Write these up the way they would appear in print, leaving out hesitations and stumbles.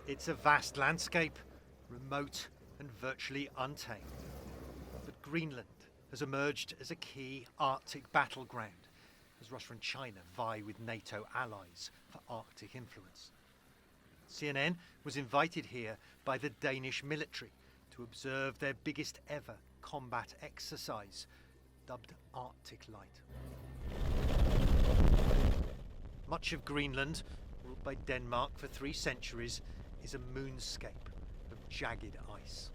It's a vast landscape, remote and virtually untamed. But Greenland has emerged as a key Arctic battleground as Russia and China vie with NATO allies for Arctic influence. CNN was invited here by the Danish military to observe their biggest ever combat exercise, dubbed Arctic Light. Much of Greenland, ruled by Denmark for 3 centuries, is a moonscape of jagged ice.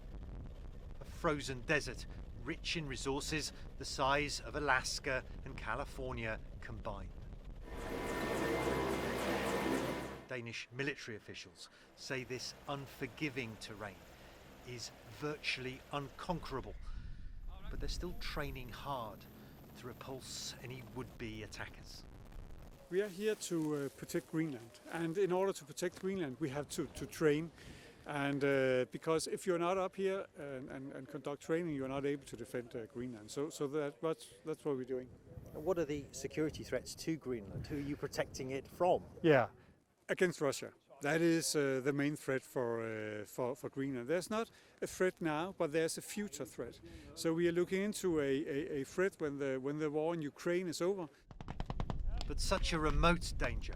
A frozen desert, rich in resources the size of Alaska and California combined. Danish military officials say this unforgiving terrain is virtually unconquerable, but they're still training hard to repulse any would-be attackers. We are here to protect Greenland, and in order to protect Greenland we have to train, and because if you're not up here and conduct training, you're not able to defend Greenland. So that's what we're doing. And what are the security threats to Greenland? Who are you protecting it from? Yeah, against Russia. That is the main threat for Greenland. There's not a threat now, but there's a future threat. So we are looking into a threat when the war in Ukraine is over. But such a remote danger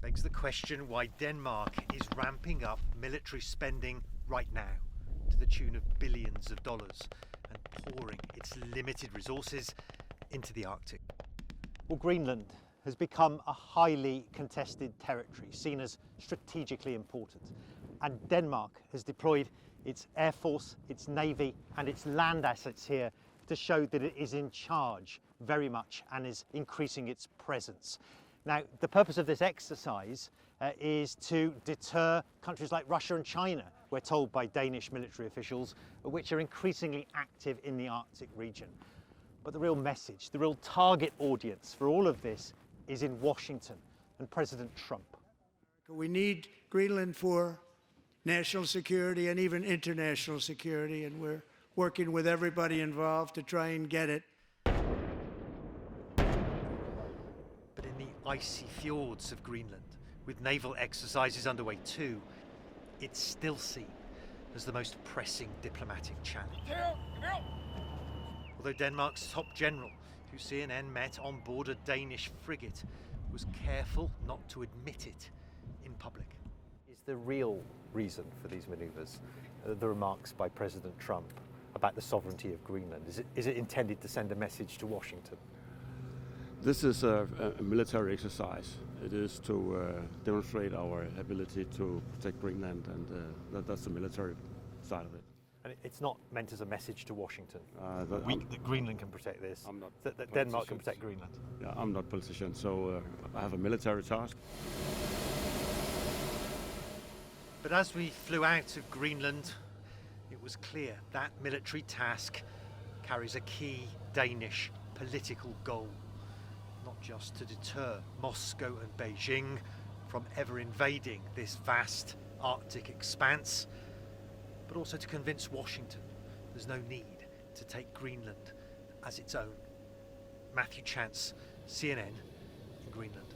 begs the question why Denmark is ramping up military spending right now to the tune of billions of dollars and pouring its limited resources into the Arctic. Well, Greenland has become a highly contested territory, seen as strategically important. And Denmark has deployed its air force, its navy and its land assets here to show that it is in charge very much and is increasing its presence. Now, the purpose of this exercise is to deter countries like Russia and China, we're told by Danish military officials, which are increasingly active in the Arctic region. But the real message, the real target audience for all of this is in Washington and President Trump. We need Greenland for national security and even international security, and we're working with everybody involved to try and get it. But in the icy fjords of Greenland, with naval exercises underway too, it's still seen as the most pressing diplomatic challenge. Although Denmark's top general, who CNN met on board a Danish frigate, was careful not to admit it in public. Is the real reason for these manoeuvres the remarks by President Trump about the sovereignty of Greenland? Is it intended to send a message to Washington? This is a military exercise. It is to demonstrate our ability to protect Greenland, and that's the military side of it. And it's not meant as a message to Washington That Greenland can protect this, I'm not that Denmark can protect Greenland. Yeah, I'm not a politician, so I have a military task. But as we flew out of Greenland, it was clear that military task carries a key Danish political goal. Not just to deter Moscow and Beijing from ever invading this vast Arctic expanse, but also to convince Washington there's no need to take Greenland as its own. Matthew Chance, CNN in Greenland.